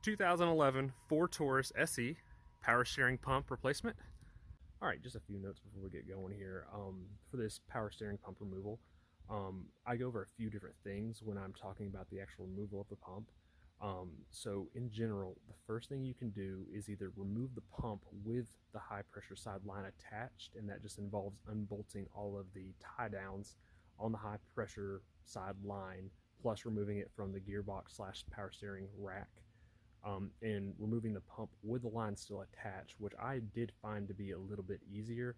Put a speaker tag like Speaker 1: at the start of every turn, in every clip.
Speaker 1: 2011 Ford Taurus SE power steering pump replacement. All right, just a few notes before we get going here. For this power steering pump removal, I go over a few different things when I'm talking about the actual removal of the pump. So in general, the first thing you can do is either remove the pump with the high pressure side line attached, and that just involves unbolting all of the tie downs on the high pressure side line, plus removing it from the gearbox / power steering rack. And removing the pump with the line still attached, which I did find to be a little bit easier,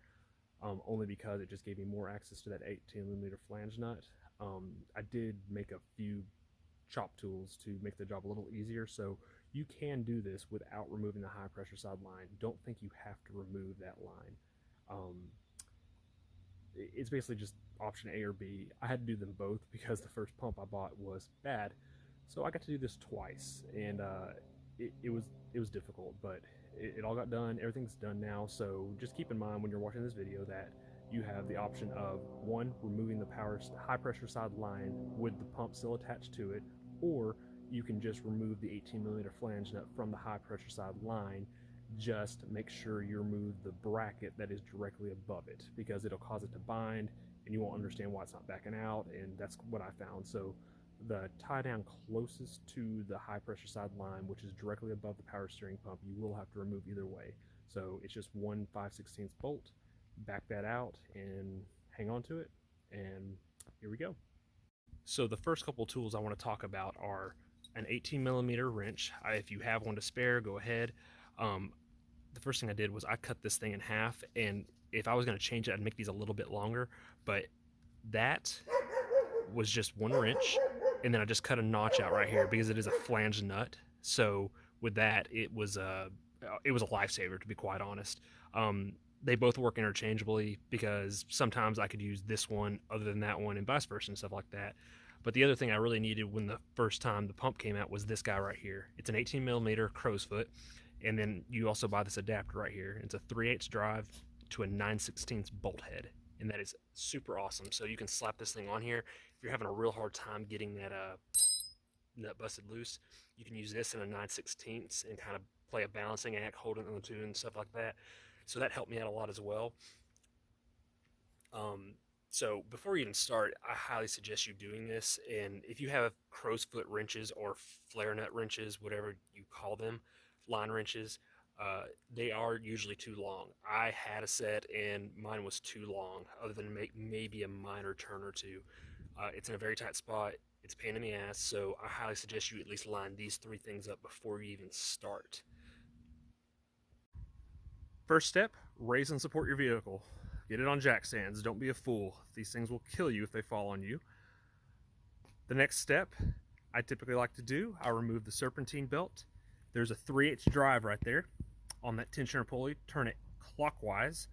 Speaker 1: only because it just gave me more access to that 18mm flange nut. I did make a few chop tools to make the job a little easier, so you can do this without removing the high pressure side line. Don't think you have to remove that line. It's basically just option A or B. I had to do them both because the first pump I bought was bad, so I got to do this twice, and it was difficult, but it all got done. Everything's done now, so just keep in mind when you're watching this video that you have the option of one, removing the high pressure side line with the pump still attached to it, or you can just remove the 18mm flange nut from the high pressure side line. Just make sure you remove the bracket that is directly above it, because it'll cause it to bind and you won't understand why it's not backing out, and that's what I found. So the tie down closest to the high pressure side line, which is directly above the power steering pump, you will have to remove either way. So it's just one 5/16 bolt, back that out and hang on to it, and here we go. So the first couple tools I want to talk about are an 18mm wrench. If you have one to spare, go ahead. The first thing I did was I cut this thing in half, and if I was going to change it, I'd make these a little bit longer, but that was just one wrench, and then I just cut a notch out right here because it is a flange nut. So with that, it was a lifesaver, to be quite honest. They both work interchangeably because sometimes I could use this one other than that one, and vice versa and stuff like that. But the other thing I really needed when the first time the pump came out was this guy right here. It's an 18mm crow's foot, and then you also buy this adapter right here. It's a 3/8 drive to a 9/16 bolt head, and that is super awesome. So you can slap this thing on here. If you're having a real hard time getting that nut busted loose, you can use this in a 9/16 and kind of play a balancing act, holding it on the tune and stuff like that. So that helped me out a lot as well. So before you even start, I highly suggest you doing this. And if you have crow's foot wrenches or flare nut wrenches, whatever you call them, line wrenches, they are usually too long. I had a set and mine was too long, other than make maybe a minor turn or two. It's in a very tight spot. It's a pain in the ass, so I highly suggest you at least line these three things up before you even start. First step, raise and support your vehicle. Get it on jack stands. Don't be a fool. These things will kill you if they fall on you. The next step I typically like to do, I remove the serpentine belt. There's a 3/8 drive right there on that tensioner pulley. Turn it clockwise,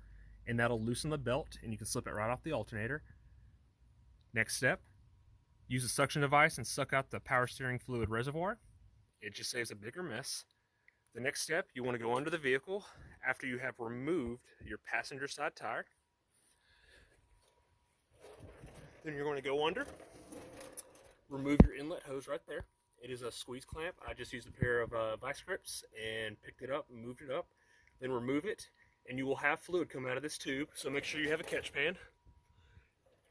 Speaker 1: and that'll loosen the belt, and you can slip it right off the alternator. Next step, use a suction device and suck out the power steering fluid reservoir. It just saves a bigger mess. The next step, you want to go under the vehicle after you have removed your passenger side tire. Then you're going to go under, remove your inlet hose right there. It is a squeeze clamp. I just used a pair of vice grips and picked it up and moved it up. Then remove it, and you will have fluid come out of this tube, so make sure you have a catch pan.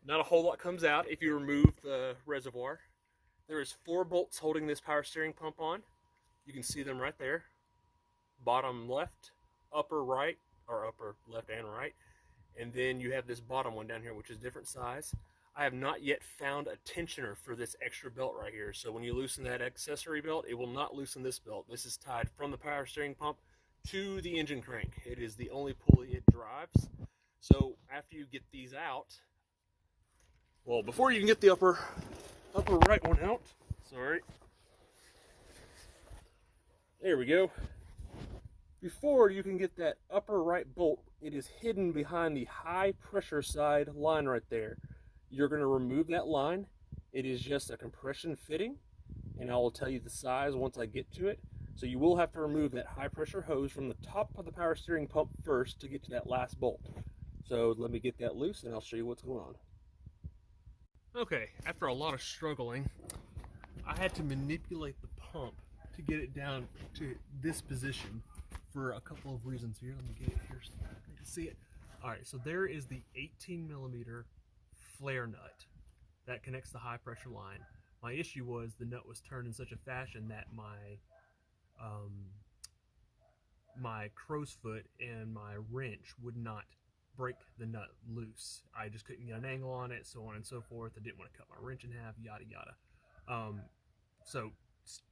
Speaker 1: Not a whole lot comes out if you remove the reservoir. There is 4 bolts holding this power steering pump on. You can see them right there. Bottom left, upper right, or upper left and right. And then you have this bottom one down here, which is different size. I have not yet found a tensioner for this extra belt right here. So when you loosen that accessory belt, it will not loosen this belt. This is tied from the power steering pump to the engine crank. It is the only pulley it drives. So after you get these out, well, before you can get the upper right one out, sorry. There we go. Before you can get that upper right bolt, it is hidden behind the high pressure side line right there. You're going to remove that line. It is just a compression fitting, and I will tell you the size once I get to it. So you will have to remove that high pressure hose from the top of the power steering pump first to get to that last bolt. So let me get that loose and I'll show you what's going on. Okay, after a lot of struggling, I had to manipulate the pump to to get it down to this position for a couple of reasons here. Let me get it here so you can see it. All right, so there is the 18mm flare nut that connects the high pressure line. My issue was the nut was turned in such a fashion that my crow's foot and my wrench would not break the nut loose. I just couldn't get an angle on it, so on and so forth. I didn't want to cut my wrench in half, yada yada. So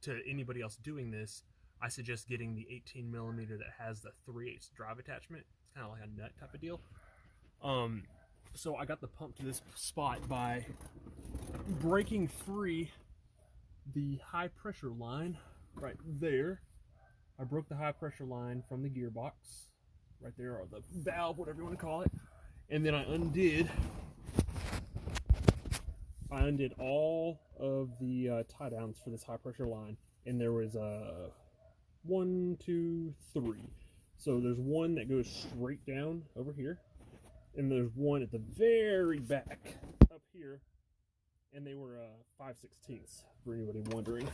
Speaker 1: to anybody else doing this, I suggest getting the 18mm that has the 3/8 drive attachment. It's kind of like a nut type of deal. So I got the pump to this spot by breaking free the high pressure line right there. I broke the high pressure line from the gearbox right there, or the valve, whatever you want to call it, and then I undid all of the tie downs for this high pressure line, and there was 1, 2, 3. So there's one that goes straight down over here, and there's one at the very back up here, and they were 5/16 for anybody wondering.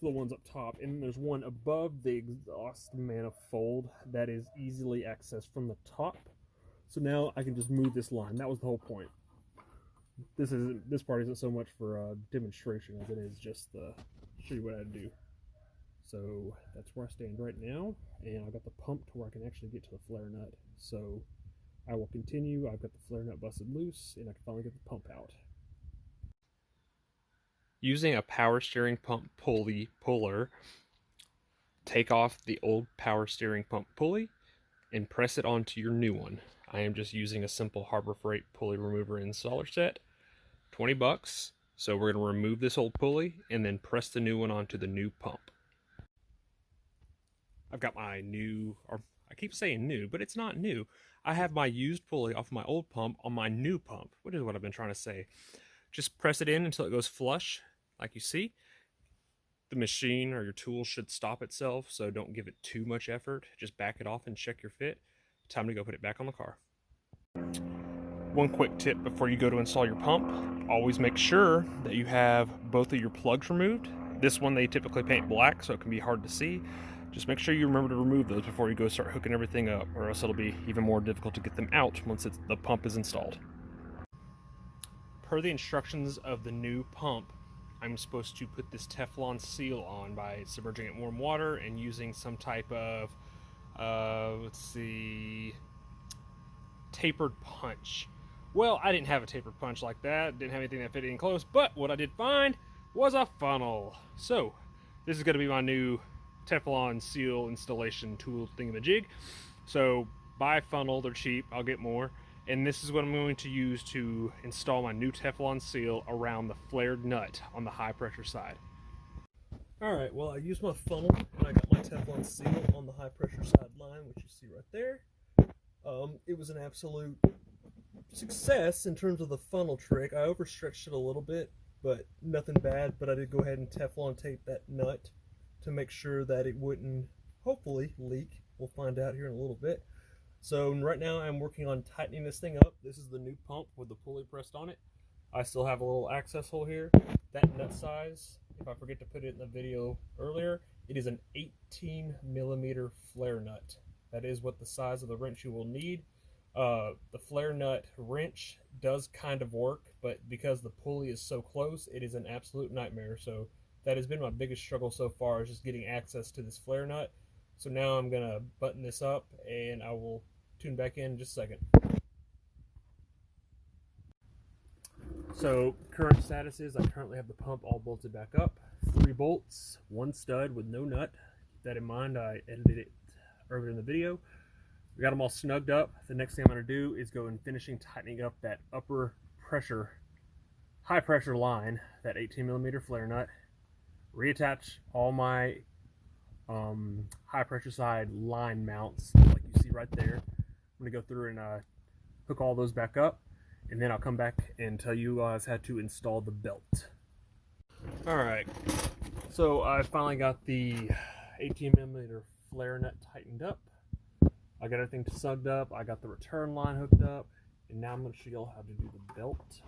Speaker 1: The ones up top, and then there's one above the exhaust manifold that is easily accessed from the top. So now I can just move this line. That was the whole point. This part isn't so much for a demonstration as it is just to show you what I do. So that's where I stand right now, and I got the pump to where I can actually get to the flare nut. So I will continue. I've got the flare nut busted loose, and I can finally get the pump out. Using a power steering pump puller, take off the old power steering pump pulley and press it onto your new one. I am just using a simple Harbor Freight pulley remover installer set, $20. So we're going to remove this old pulley and then press the new one onto the new pump. I've got my new, or I keep saying new, but it's not new. I have my used pulley off my old pump on my new pump. What is what I've been trying to say? Just press it in until it goes flush, like you see. The machine or your tool should stop itself, so don't give it too much effort. Just back it off and check your fit. Time to go put it back on the car. One quick tip before you go to install your pump: always make sure that you have both of your plugs removed. This one they typically paint black, so it can be hard to see. Just make sure you remember to remove those before you go start hooking everything up, or else it'll be even more difficult to get them out once the pump is installed. Per the instructions of the new pump, I'm supposed to put this Teflon seal on by submerging it in warm water and using some type of, tapered punch. Well, I didn't have a tapered punch like that, didn't have anything that fit in close, but what I did find was a funnel. So, this is going to be my new Teflon seal installation tool thingamajig. So, buy a funnel, they're cheap, I'll get more. And this is what I'm going to use to install my new Teflon seal around the flared nut on the high pressure side. Alright, well, I used my funnel and I got my Teflon seal on the high pressure side line, which you see right there. It was an absolute success in terms of the funnel trick. I overstretched it a little bit, but nothing bad. But I did go ahead and Teflon tape that nut to make sure that it wouldn't, hopefully, leak. We'll find out here in a little bit. So right now I'm working on tightening this thing up. This is the new pump with the pulley pressed on it. I still have a little access hole here. That nut size, if I forget to put it in the video earlier, it is an 18mm flare nut. That is what the size of the wrench you will need. The flare nut wrench does kind of work, but because the pulley is so close, it is an absolute nightmare. So that has been my biggest struggle so far, is just getting access to this flare nut. So now I'm gonna button this up and I will tune back in just a second. So current status is I currently have the pump all bolted back up. 3 bolts, 1 stud with no nut. Keep that in mind, I edited it earlier in the video. We got them all snugged up. The next thing I'm going to do is go and finishing tightening up that upper pressure, high pressure line, that 18mm flare nut. Reattach all my high pressure side line mounts like you see right there. I'm going to go through and hook all those back up, and then I'll come back and tell you guys how to install the belt. Alright, so I finally got the 18mm flare nut tightened up. I got everything snugged up. I got the return line hooked up, and now I'm going to show you all how to do the belt.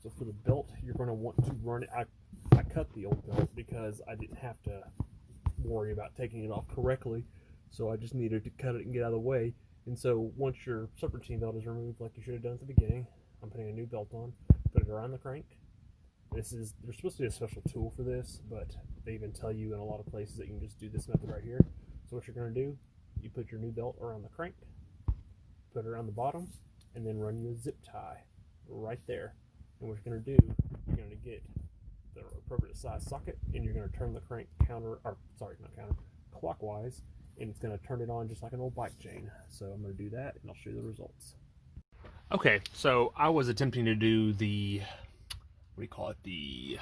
Speaker 1: So for the belt, you're going to want to run it. I I cut the old belt because I didn't have to worry about taking it off correctly, so I just needed to cut it and get out of the way. And so once your subroutine belt is removed, like you should have done at the beginning, I'm putting a new belt on, put it around the crank. There's supposed to be a special tool for this, but they even tell you in a lot of places that you can just do this method right here. So what you're going to do, you put your new belt around the crank, put it around the bottom, and then run your zip tie right there. And what you're going to do, you're going to get the appropriate size socket, and you're going to turn the crank clockwise, and it's going to turn it on just like an old bike chain. So I'm going to do that, and I'll show you the results. Okay, so I was attempting to do the, what do you call it, the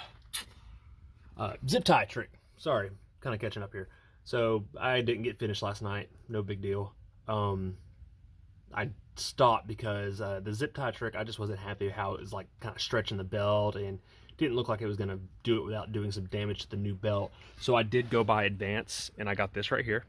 Speaker 1: zip tie trick. Sorry, kind of catching up here. So I didn't get finished last night, no big deal. I stopped because the zip tie trick, I just wasn't happy how it was like kind of stretching the belt and didn't look like it was going to do it without doing some damage to the new belt. So I did go buy Advance, and I got this right here.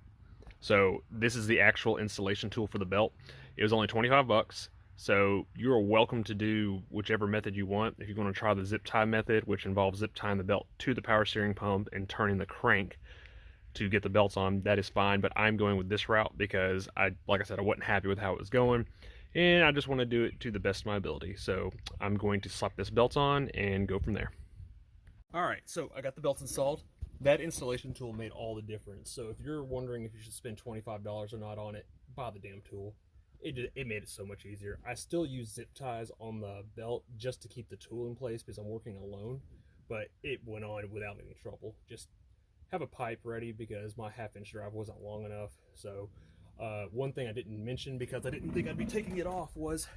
Speaker 1: So this is the actual installation tool for the belt. It was only 25 bucks. So you're welcome to do whichever method you want. If you're going to try the zip tie method, which involves zip tying the belt to the power steering pump and turning the crank to get the belts on, that is fine. But I'm going with this route because like I said, I wasn't happy with how it was going, and I just want to do it to the best of my ability. So I'm going to slap this belt on and go from there. All right, so I got the belts installed. That installation tool made all the difference. So if you're wondering if you should spend $25 or not on it, buy the damn tool. It made it so much easier. I still use zip ties on the belt just to keep the tool in place because I'm working alone, but it went on without any trouble. Just have a pipe ready because my 1/2-inch drive wasn't long enough. So one thing I didn't mention because I didn't think I'd be taking it off was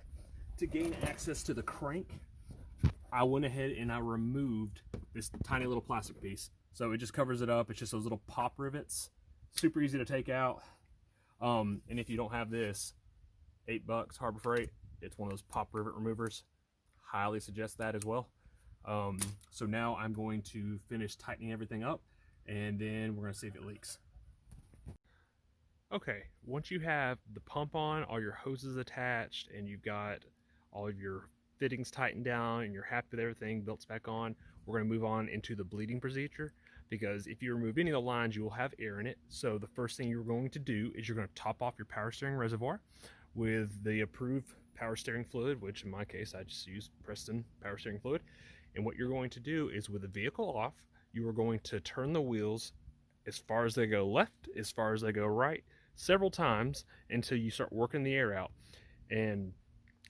Speaker 1: to gain access to the crank. I went ahead and I removed this tiny little plastic piece. So it just covers it up. It's just those little pop rivets. Super easy to take out. And if you don't have this, $8 Harbor Freight. It's one of those pop rivet removers. Highly suggest that as well. So now I'm going to finish tightening everything up, and then we're going to see if it leaks. Okay, once you have the pump on, all your hoses attached, and you've got all of your fittings tightened down, and you're happy with everything, belt's back on, we're going to move on into the bleeding procedure, because if you remove any of the lines, you will have air in it. So the first thing you're going to do is you're going to top off your power steering reservoir with the approved power steering fluid, which in my case, I just use Preston power steering fluid. And what you're going to do is with the vehicle off, you are going to turn the wheels as far as they go left, as far as they go right, several times until you start working the air out. And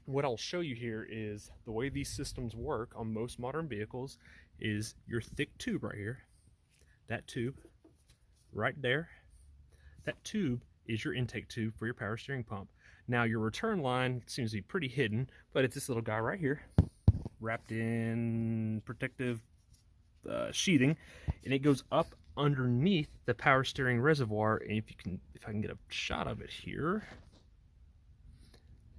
Speaker 1: what I'll show you here is the way these systems work on most modern vehicles is your thick tube right here, that tube right there, that tube is your intake tube for your power steering pump. Now your return line seems to be pretty hidden, but it's this little guy right here, wrapped in protective sheathing, and it goes up underneath the power steering reservoir. And if I can get a shot of it here,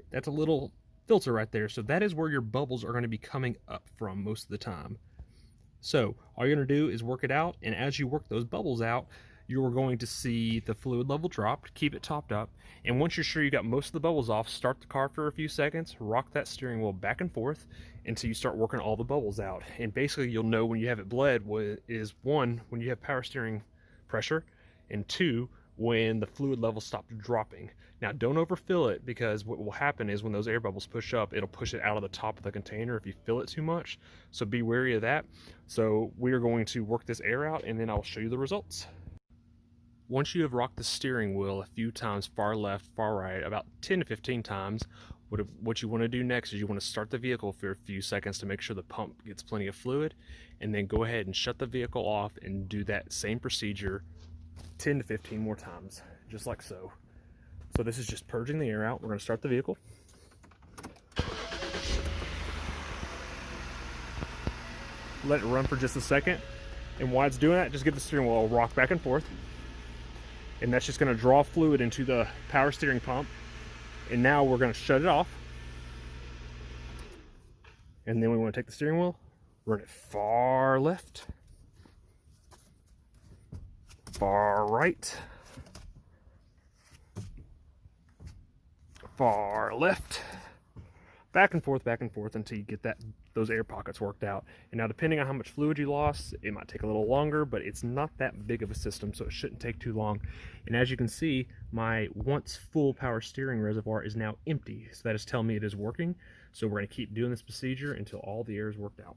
Speaker 1: that's a little filter right there. So that is where your bubbles are going to be coming up from most of the time. So all you're going to do is work it out, and as you work those bubbles out, you're going to see the fluid level drop. Keep it topped up, and once you're sure you got most of the bubbles off, start the car for a few seconds, rock that steering wheel back and forth until you start working all the bubbles out. And basically you'll know when you have it bled is, one, when you have power steering pressure, and two, when the fluid levels stop dropping. Now don't overfill it, because what will happen is when those air bubbles push up, it'll push it out of the top of the container if you fill it too much. So be wary of that. So we are going to work this air out, and then I'll show you the results. Once you have rocked the steering wheel a few times, far left, far right, about 10 to 15 times, what you want to do next is you want to start the vehicle for a few seconds to make sure the pump gets plenty of fluid, and then go ahead and shut the vehicle off and do that same procedure 10 to 15 more times, just like so. So this is just purging the air out. We're going to start the vehicle. Let it run for just a second, and while it's doing that, just give the steering wheel a rock back and forth. And that's just going to draw fluid into the power steering pump. And now we're going to shut it off. And then we want to take the steering wheel, run it far left, far right, far left, back and forth until you get that those air pockets worked out. And now depending on how much fluid you lost, it might take a little longer, but it's not that big of a system, so it shouldn't take too long. And as you can see, my once full power steering reservoir is now empty, so that is telling me it is working. So we're going to keep doing this procedure until all the air is worked out.